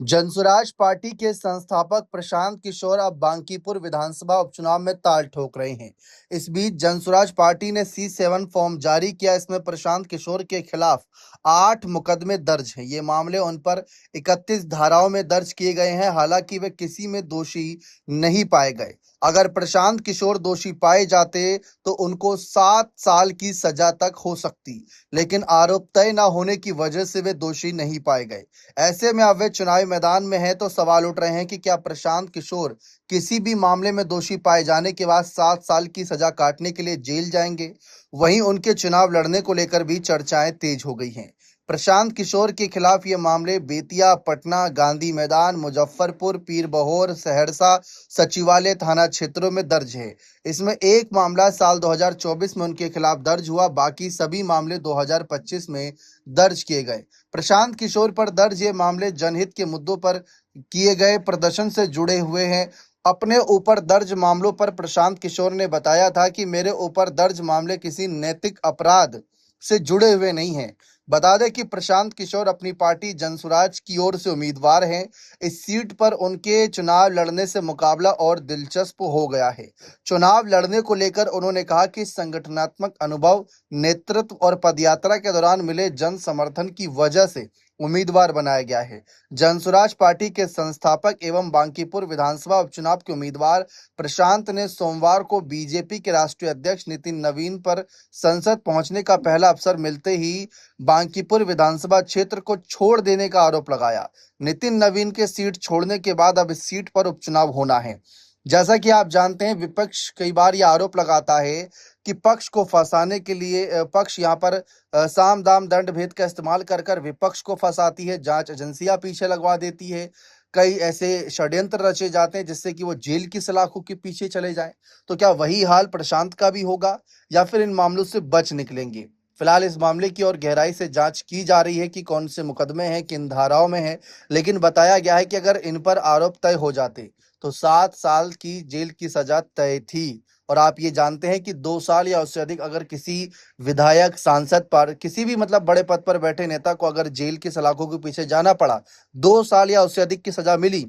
Jan Suraaj party के संस्थापक प्रशांत किशोर अब बांकीपुर विधानसभा उपचुनाव में ताल ठोक रहे हैं। इस बीच जनसुराज पार्टी ने C7 फॉर्म जारी किया। इसमें प्रशांत किशोर के खिलाफ 8 मुकदमे दर्ज हैं। ये मामले उन पर 31 धाराओं में दर्ज किए गए हैं। हालांकि वे किसी में दोषी नहीं पाए गए। अगर प्रशांत किशोर दोषी पाए जाते तो उनको 7 साल की सजा तक हो सकती, लेकिन आरोप तय न होने की वजह से वे दोषी नहीं पाए गए। ऐसे में अब वे चुनावी मैदान में है तो सवाल उठ रहे हैं कि क्या प्रशांत किशोर किसी भी मामले में दोषी पाए जाने के बाद 7 साल की सजा काटने के लिए जेल जाएंगे। वहीं उनके चुनाव लड़ने को लेकर भी चर्चाएं तेज हो गई हैं। प्रशांत किशोर के खिलाफ ये मामले बेतिया, पटना, गांधी मैदान, मुजफ्फरपुर, पीरबहोर, सहरसा, सचिवालय थाना क्षेत्रों में दर्ज है। इसमें एक मामला साल 2024 में उनके खिलाफ दर्ज हुआ। बाकी सभी मामले 2025 में दर्ज किए गए। प्रशांत किशोर पर दर्ज ये मामले जनहित के मुद्दों पर किए गए प्रदर्शन से जुड़े हुए हैं। अपने ऊपर दर्ज मामलों पर प्रशांत किशोर ने बताया था कि मेरे ऊपर दर्ज मामले किसी नैतिक अपराध से जुड़े हुए नहीं हैं। बता दें कि प्रशांत किशोर अपनी पार्टी जनसुराज की ओर से उम्मीदवार हैं। इस सीट पर उनके चुनाव लड़ने से मुकाबला और दिलचस्प हो गया है। चुनाव लड़ने को लेकर उन्होंने कहा कि संगठनात्मक अनुभव, नेतृत्व और पदयात्रा के दौरान मिले जन समर्थन की वजह से उम्मीदवार बनाया गया है। जनसुराज पार्टी के संस्थापक एवं बांकीपुर विधानसभा उपचुनाव के उम्मीदवार प्रशांत ने सोमवार को बीजेपी के राष्ट्रीय अध्यक्ष नितिन नवीन पर संसद पहुंचने का पहला अवसर मिलते ही बांकीपुर विधानसभा क्षेत्र को छोड़ देने का आरोप लगाया। नितिन नवीन के सीट छोड़ने के बाद अब इस सीट पर उपचुनाव होना है। जैसा कि आप जानते हैं, विपक्ष कई बार यह आरोप लगाता है कि पक्ष को फंसाने के लिए पक्ष यहाँ पर साम दाम दंड भेद का इस्तेमाल कर कर विपक्ष को फंसाती है, जांच एजेंसियां पीछे लगवा देती है। कई ऐसे षड्यंत्र रचे जाते हैं जिससे कि वो जेल की सलाखों के पीछे चले जाएं। तो क्या वही हाल प्रशांत का भी होगा या फिर इन मामलों से बच निकलेंगे? फिलहाल इस मामले की और गहराई से जांच की जा रही है कि कौन से मुकदमे हैं, किन धाराओं में है। लेकिन बताया गया है कि अगर इन पर आरोप तय हो जाते तो 7 साल की जेल की सजा तय थी। और आप ये जानते हैं कि 2 साल या उससे अधिक अगर किसी विधायक, सांसद पर, किसी भी मतलब बड़े पद पर बैठे नेता को अगर जेल की सलाखों के पीछे जाना पड़ा, 2 साल या उससे अधिक की सजा मिली,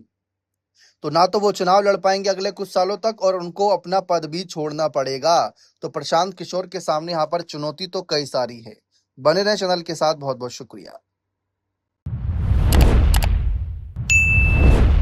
तो ना तो वो चुनाव लड़ पाएंगे अगले कुछ सालों तक और उनको अपना पद भी छोड़ना पड़ेगा। तो प्रशांत किशोर के सामने यहाँ पर चुनौती तो कई सारी है। बने रहें चैनल के साथ। बहुत बहुत शुक्रिया।